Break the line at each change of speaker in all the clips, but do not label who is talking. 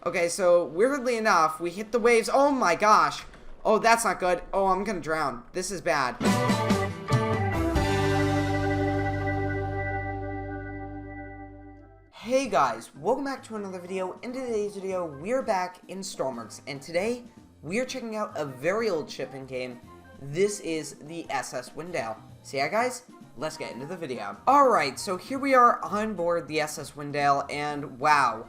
Okay, so weirdly enough, we hit the waves. Oh my gosh. Oh, that's not good. Oh, I'm gonna drown. This is bad. Hey guys, welcome back to another video. In today's video, we're back in Stormworks, and today we're checking out a very old shipping game. This is the SS Windale. So yeah guys, let's get into the video. Alright, so here we are on board the SS Windale, and wow,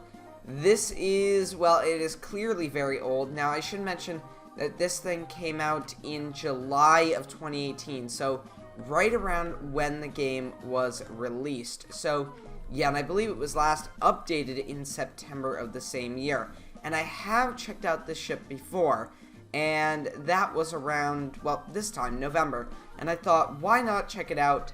this is, well, it is clearly very old. Now I should mention that this thing came out in July of 2018, so right around when the game was released. So yeah, and I believe it was last updated in September of the same year. And I have checked out this ship before, and that was around, well, this time, November. And I thought, why not check it out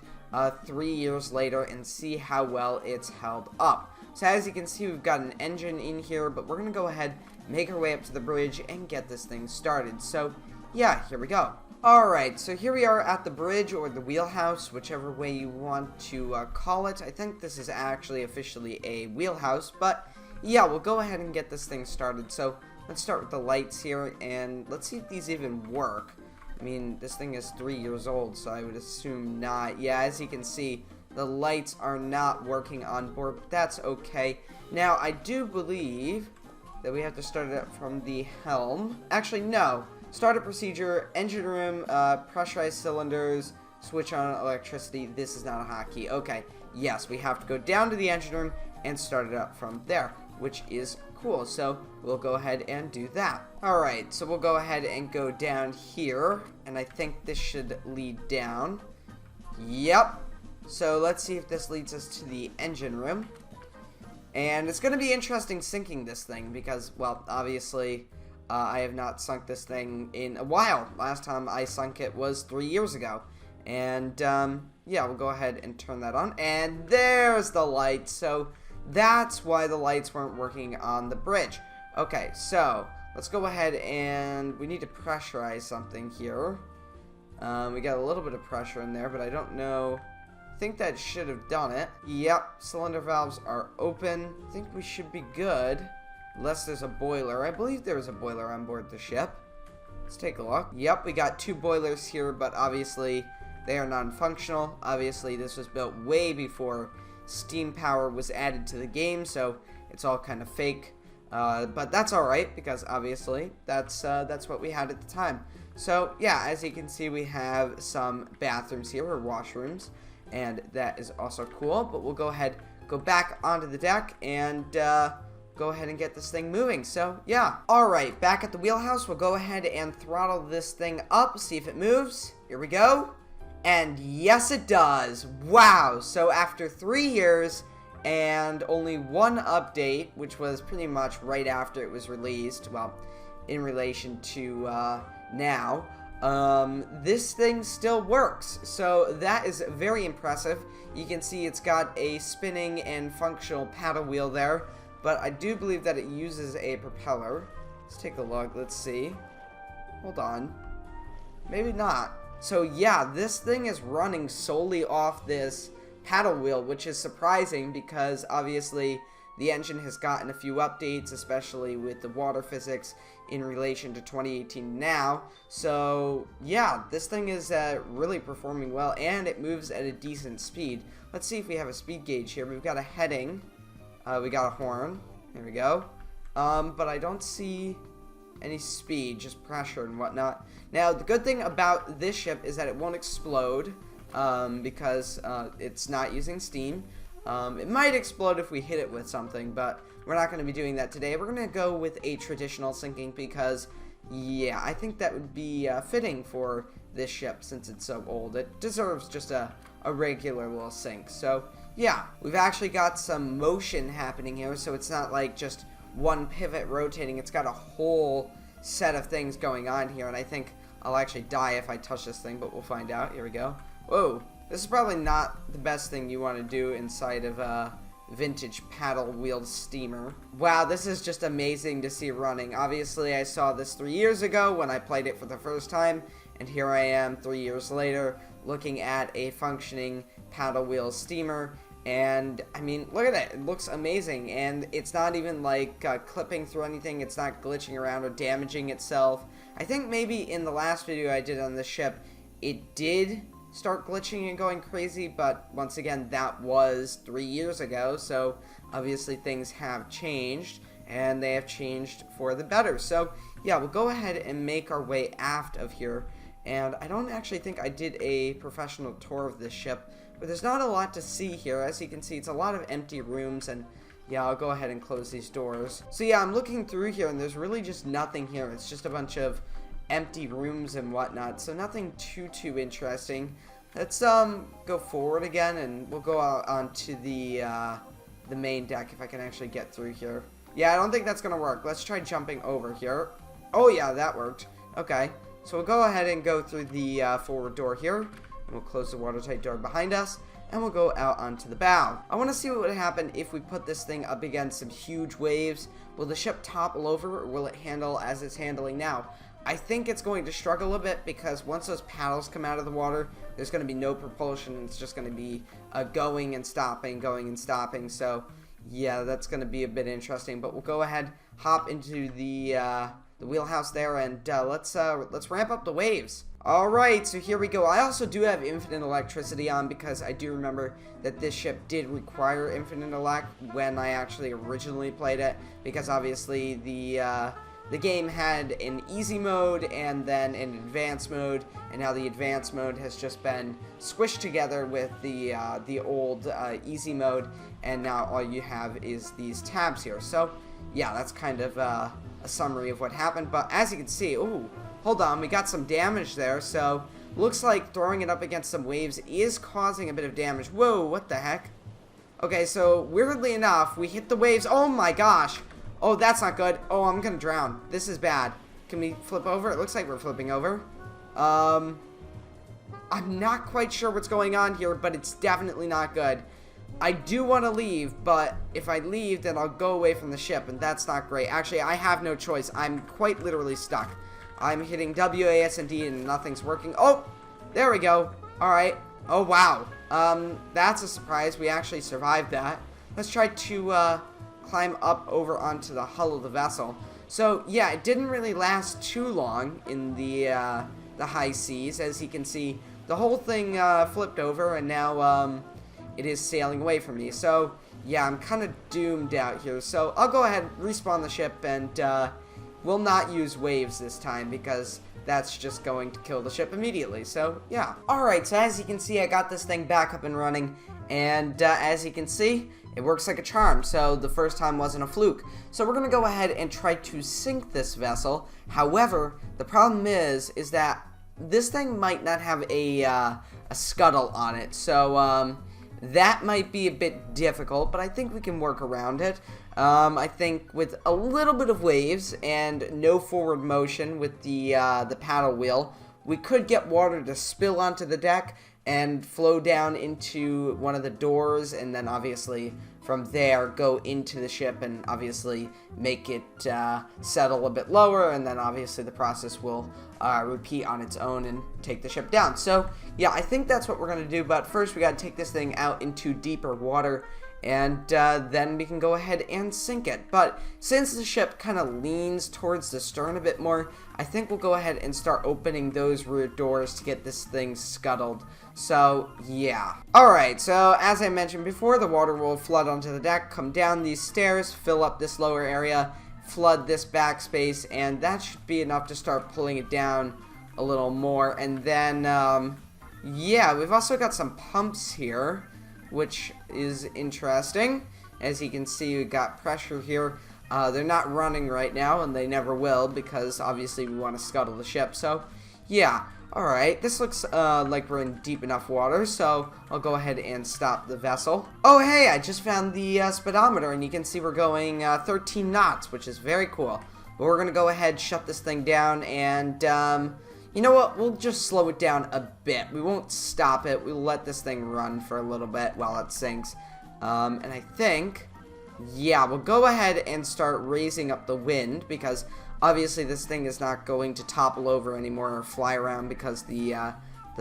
3 years later and see how well it's held up. So as you can see, we've got an engine in here, but we're going to go ahead, make our way up to the bridge, and get this thing started. So yeah, here we go. Alright, so here we are at the bridge, or the wheelhouse, whichever way you want to call it. I think this is actually officially a wheelhouse, but yeah, we'll go ahead and get this thing started. So let's start with the lights here, and let's see if these even work. I mean, this thing is 3 years old, so I would assume not. Yeah, as you can see, the lights are not working on board, but that's okay. Now, I do believe that we have to start it up from the helm. Actually, no. Startup procedure, engine room, pressurized cylinders, switch on electricity. This is not a hotkey. Okay, yes, we have to go down to the engine room and start it up from there, which is cool. So we'll go ahead and do that. Alright, so we'll go ahead and go down here, and I think this should lead down. Yep. So let's see if this leads us to the engine room. And it's going to be interesting sinking this thing because, well, obviously I have not sunk this thing in a while. Last time I sunk it was 3 years ago. And, yeah, we'll go ahead and turn that on. And there's the light. So that's why the lights weren't working on the bridge. Okay, so let's go ahead and we need to pressurize something here. We got a little bit of pressure in there, but I don't know. I think that should have done it. Yep, cylinder valves are open. I think we should be good. Unless there's a boiler. I believe there is a boiler on board the ship. Let's take a look. Yep, we got 2 boilers here, but obviously they are non-functional. Obviously, this was built way before steam power was added to the game, so it's all kind of fake. But that's alright, because obviously that's what we had at the time. So, yeah, as you can see, we have some bathrooms here, or washrooms, and that is also cool. But we'll go ahead, go back onto the deck, and go ahead and get this thing moving. So yeah, alright, back at the wheelhouse, we'll go ahead and throttle this thing up, see if it moves. Here we go, and yes it does. Wow. So after 3 years and only one update, which was pretty much right after it was released, well, in relation to now, this thing still works. So that is very impressive. You can see it's got a spinning and functional paddle wheel there, but I do believe that it uses a propeller. Let's take a look. Let's see. Hold on. Maybe not. So yeah, this thing is running solely off this paddle wheel, which is surprising because obviously the engine has gotten a few updates, especially with the water physics in relation to 2018 now. So yeah, this thing is really performing well, and it moves at a decent speed. Let's see if we have a speed gauge here. We've got a heading. We got a horn. There we go. But I don't see any speed, just pressure and whatnot. Now, the good thing about this ship is that it won't explode because it's not using steam. It might explode if we hit it with something, but we're not going to be doing that today. We're going to go with a traditional sinking because, yeah, I think that would be fitting for this ship since it's so old. It deserves just a regular little sink. So yeah, we've actually got some motion happening here, so it's not like just one pivot rotating. It's got a whole set of things going on here, and I think I'll actually die if I touch this thing, but we'll find out. Here we go. Whoa, this is probably not the best thing you want to do inside of a vintage paddle-wheeled steamer. Wow, this is just amazing to see running. Obviously, I saw this 3 years ago when I played it for the first time, and here I am 3 years later looking at a functioning paddle wheel steamer, And I mean, look at it. It looks amazing, and it's not even like clipping through anything. It's not glitching around or damaging itself. I think maybe in the last video I did on the ship, it did start glitching and going crazy, but once again, that was 3 years ago, so obviously things have changed, and they have changed for the better. So yeah, we'll go ahead and make our way aft of here, and I don't actually think I did a professional tour of this ship, but there's not a lot to see here. As you can see, it's a lot of empty rooms, and yeah, I'll go ahead and close these doors. So yeah, I'm looking through here, and there's really just nothing here. It's just a bunch of empty rooms and whatnot, so nothing too interesting. Let's go forward again, and we'll go out onto the main deck if I can actually get through here. Yeah, I don't think that's gonna work. Let's try jumping over here. Oh yeah, that worked. Okay, so we'll go ahead and go through the forward door here, and we'll close the watertight door behind us, and we'll go out onto the bow. I want to see what would happen if we put this thing up against some huge waves. Will the ship topple over, or will it handle as it's handling now? I think it's going to struggle a bit, because once those paddles come out of the water, there's going to be no propulsion. It's just going to be going and stopping, going and stopping. So yeah, that's going to be a bit interesting. But we'll go ahead, hop into the wheelhouse there, and let's ramp up the waves. Alright, so here we go. I also do have infinite electricity on, because I do remember that this ship did require infinite elect when I actually originally played it, because obviously the game had an easy mode and then an advanced mode, and now the advanced mode has just been squished together with the old easy mode, and now all you have is these tabs here. So yeah, that's kind of a summary of what happened. But as you can see, ooh, hold on, we got some damage there, so looks like throwing it up against some waves is causing a bit of damage. Whoa, what the heck? Okay, so weirdly enough, we hit the waves. Oh my gosh. Oh, that's not good. Oh, I'm gonna drown. This is bad. Can we flip over? It looks like we're flipping over. I'm not quite sure what's going on here, but it's definitely not good. I do want to leave, but if I leave, then I'll go away from the ship, and that's not great. Actually, I have no choice. I'm quite literally stuck. I'm hitting W, A, S, and D, and nothing's working. Oh, there we go. All right. Oh, wow. That's a surprise. We actually survived that. Let's try to climb up over onto the hull of the vessel. So yeah, it didn't really last too long in the high seas. As you can see, the whole thing flipped over, and now it is sailing away from me. So yeah, I'm kind of doomed out here. So I'll go ahead, respawn the ship, and we'll not use waves this time, because that's just going to kill the ship immediately. So yeah. Alright, so as you can see, I got this thing back up and running, and as you can see, it works like a charm. So the first time wasn't a fluke. So we're going to go ahead and try to sink this vessel. However, the problem is that this thing might not have a scuttle on it. So that might be a bit difficult, but I think we can work around it. I think with a little bit of waves and no forward motion with the paddle wheel, we could get water to spill onto the deck and flow down into one of the doors, and then obviously from there go into the ship and obviously make it settle a bit lower, and then obviously the process will repeat on its own and take the ship down. So yeah, I think that's what we're going to do, but first we got to take this thing out into deeper water, and then we can go ahead and sink it. But since the ship kind of leans towards the stern a bit more, I think we'll go ahead and start opening those rear doors to get this thing scuttled. So yeah. Alright, so as I mentioned before, the water will flood onto the deck, come down these stairs, fill up this lower area, flood this backspace, and that should be enough to start pulling it down a little more. And then yeah, we've also got some pumps here, which is interesting. As you can see, we've got pressure here. They're not running right now, and they never will, because obviously we want to scuttle the ship. So yeah. Alright, this looks like we're in deep enough water, so I'll go ahead and stop the vessel. Oh hey, I just found the speedometer, and you can see we're going 13 knots, which is very cool. But we're going to go ahead, shut this thing down, and you know what, we'll just slow it down a bit. We won't stop it, we'll let this thing run for a little bit while it sinks. And I think, yeah, we'll go ahead and start raising up the wind, because obviously this thing is not going to topple over anymore or fly around, because the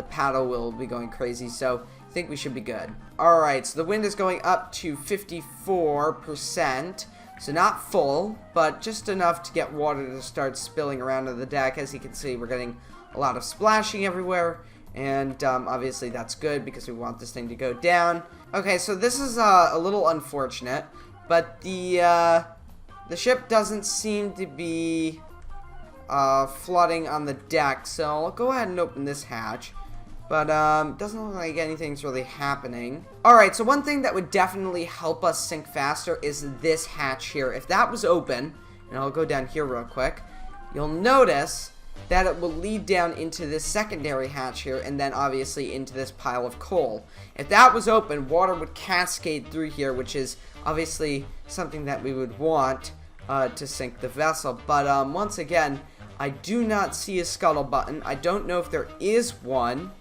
paddle will be going crazy. So think we should be good. Alright, so the wind is going up to 54%. So not full, but just enough to get water to start spilling around on the deck. As you can see, we're getting a lot of splashing everywhere. And obviously that's good because we want this thing to go down. Okay, so this is a little unfortunate. But the ship doesn't seem to be flooding on the deck. So I'll go ahead and open this hatch. But doesn't look like anything's really happening. Alright, so one thing that would definitely help us sink faster is this hatch here. If that was open, and I'll go down here real quick, you'll notice that it will lead down into this secondary hatch here, and then obviously into this pile of coal. If that was open, water would cascade through here, which is obviously something that we would want to sink the vessel. But once again, I do not see a scuttle button. I don't know if there is one.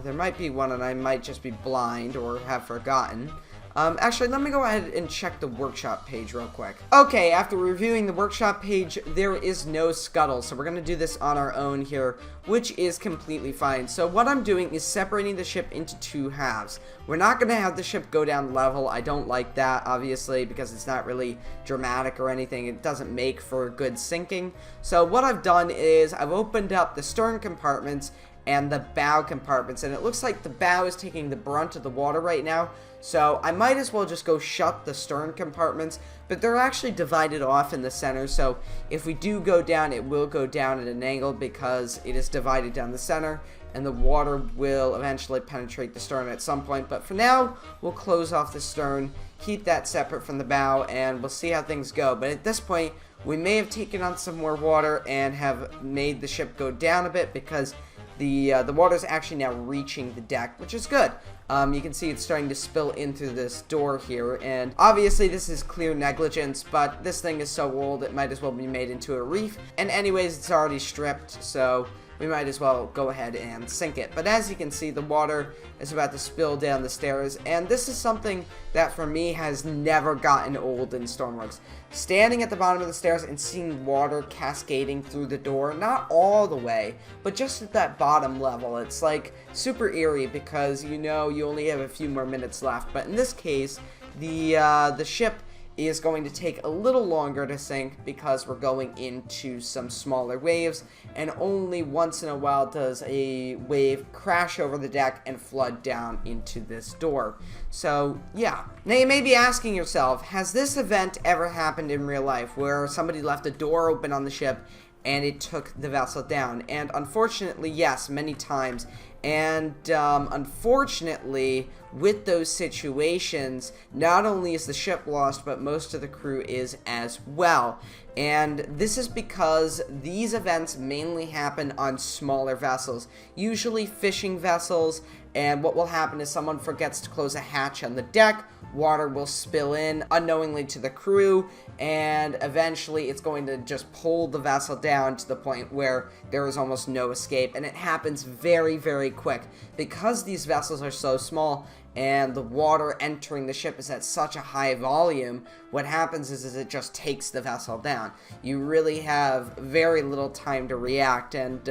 There might be one, and I might just be blind or have forgotten. Actually, let me go ahead and check the workshop page real quick. Okay, after reviewing the workshop page, there is no scuttle, so we're going to do this on our own here, which is completely fine. So what I'm doing is separating the ship into two halves. We're not going to have the ship go down level. I don't like that, obviously, because it's not really dramatic or anything. It doesn't make for good sinking. So what I've done is I've opened up the stern compartments and the bow compartments, and it looks like the bow is taking the brunt of the water right now, so I might as well just go shut the stern compartments, but they're actually divided off in the center, so if we do go down, it will go down at an angle because it is divided down the center, and the water will eventually penetrate the stern at some point. But for now, we'll close off the stern, keep that separate from the bow, and we'll see how things go. But at this point, we may have taken on some more water and have made the ship go down a bit because the water is actually now reaching the deck, which is good. You can see it's starting to spill in through this door here, and obviously this is clear negligence, but this thing is so old it might as well be made into a reef, and anyways it's already stripped, so we might as well go ahead and sink it. But as you can see, the water is about to spill down the stairs, and this is something that for me has never gotten old in Stormworks. Standing at the bottom of the stairs and seeing water cascading through the door, not all the way, but just at that bottom level, it's like super eerie because you know you only have a few more minutes left. But in this case, the ship is going to take a little longer to sink because we're going into some smaller waves, and only once in a while does a wave crash over the deck and flood down into this door. So yeah. Now you may be asking yourself, has this event ever happened in real life where somebody left a door open on the ship and it took the vessel down? And unfortunately, yes, many times. And unfortunately, with those situations, not only is the ship lost, but most of the crew is as well. And this is because these events mainly happen on smaller vessels, usually fishing vessels. And what will happen is someone forgets to close a hatch on the deck, water will spill in unknowingly to the crew, and eventually it's going to just pull the vessel down to the point where there is almost no escape. And it happens very, very quick because these vessels are so small and the water entering the ship is at such a high volume. What happens is it just takes the vessel down. You really have very little time to react, and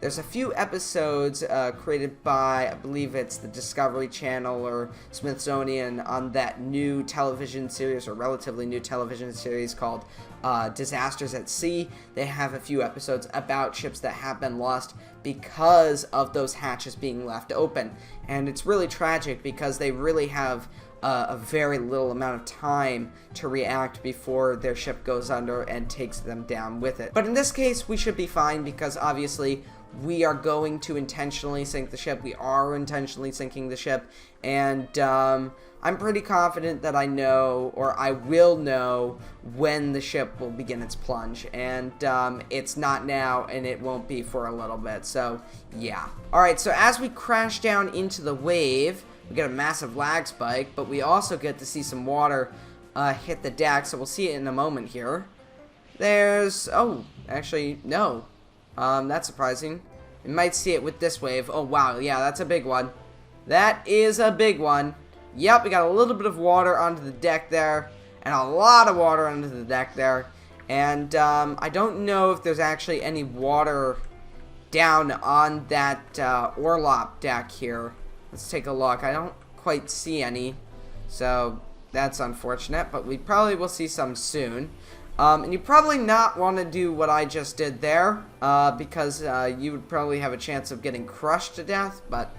there's a few episodes created by, I believe it's the Discovery Channel or Smithsonian, on that new television series, or relatively new television series called Disasters at Sea. They have a few episodes about ships that have been lost because of those hatches being left open, and it's really tragic because they really have a very little amount of time to react before their ship goes under and takes them down with it. But in this case, we should be fine because obviously we are going to intentionally sink the ship. We are intentionally sinking the ship, and I'm pretty confident that I know, or I will know, when the ship will begin its plunge. And it's not now, and it won't be for a little bit. So, yeah. Alright, so as we crash down into the wave, we get a massive lag spike, but we also get to see some water hit the deck. So we'll see it in a moment here. There's... oh, actually, no. That's surprising. We might see it with this wave. Oh, wow. Yeah, that's a big one. That is a big one. Yep, we got a little bit of water onto the deck there, and a lot of water onto the deck there. And I don't know if there's actually any water down on that Orlop deck here. Let's take a look. I don't quite see any, so that's unfortunate, but we probably will see some soon. And you probably not want to do what I just did there, because you would probably have a chance of getting crushed to death, but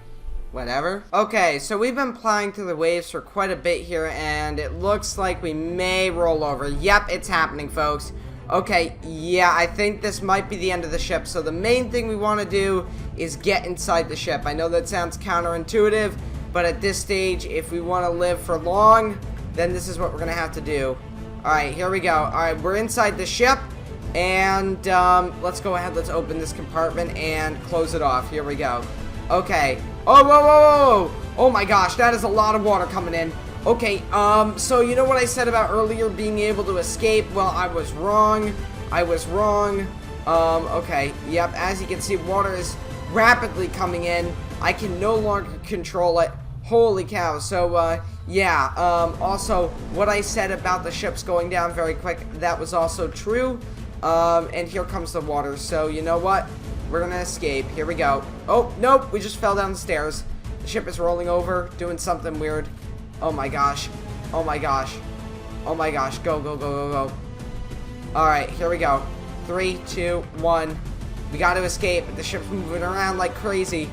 whatever. Okay, so we've been plying through the waves for quite a bit here, and it looks like we may roll over. Yep, it's happening, folks. Okay, yeah, I think this might be the end of the ship, so the main thing we want to do is get inside the ship. I know that sounds counterintuitive, but at this stage, if we want to live for long, then this is what we're going to have to do. Alright, here we go. Alright, we're inside the ship, and let's go ahead, let's open this compartment and close it off. Here we go. Okay. Oh, whoa, whoa, whoa! Oh my gosh, that is a lot of water coming in. Okay, so you know what I said about earlier being able to escape? Well, I was wrong. I was wrong. Okay, yep, as you can see, water is rapidly coming in. I can no longer control it. Holy cow. So, yeah, also, what I said about the ships going down very quick, that was also true. And here comes the water, so you know what? We're gonna escape. Here we go. Oh, nope, we just fell down the stairs. The ship is rolling over, doing something weird. Oh my gosh. Oh my gosh. Oh my gosh. Go, go, go, go, go. Alright, here we go. 3, 2, 1. We gotta escape. The ship's moving around like crazy.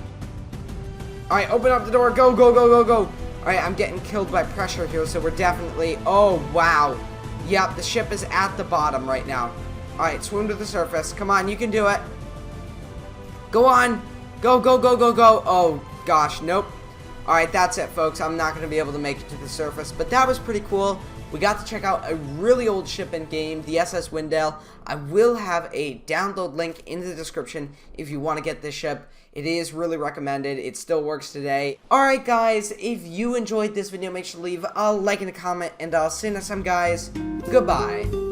Alright, open up the door. Go, go, go, go, go. Alright, I'm getting killed by pressure here, so we're definitely... Oh, wow. Yep, the ship is at the bottom right now. Alright, swim to the surface. Come on, you can do it. Go on. Go, go, go, go, go. Oh, gosh, nope. Alright, that's it, folks. I'm not going to be able to make it to the surface, but that was pretty cool. We got to check out a really old ship in game, the SS Windale. I will have a download link in the description if you want to get this ship. It is really recommended. It still works today. Alright, guys, if you enjoyed this video, make sure to leave a like and a comment, and I'll see you next time, guys. Goodbye.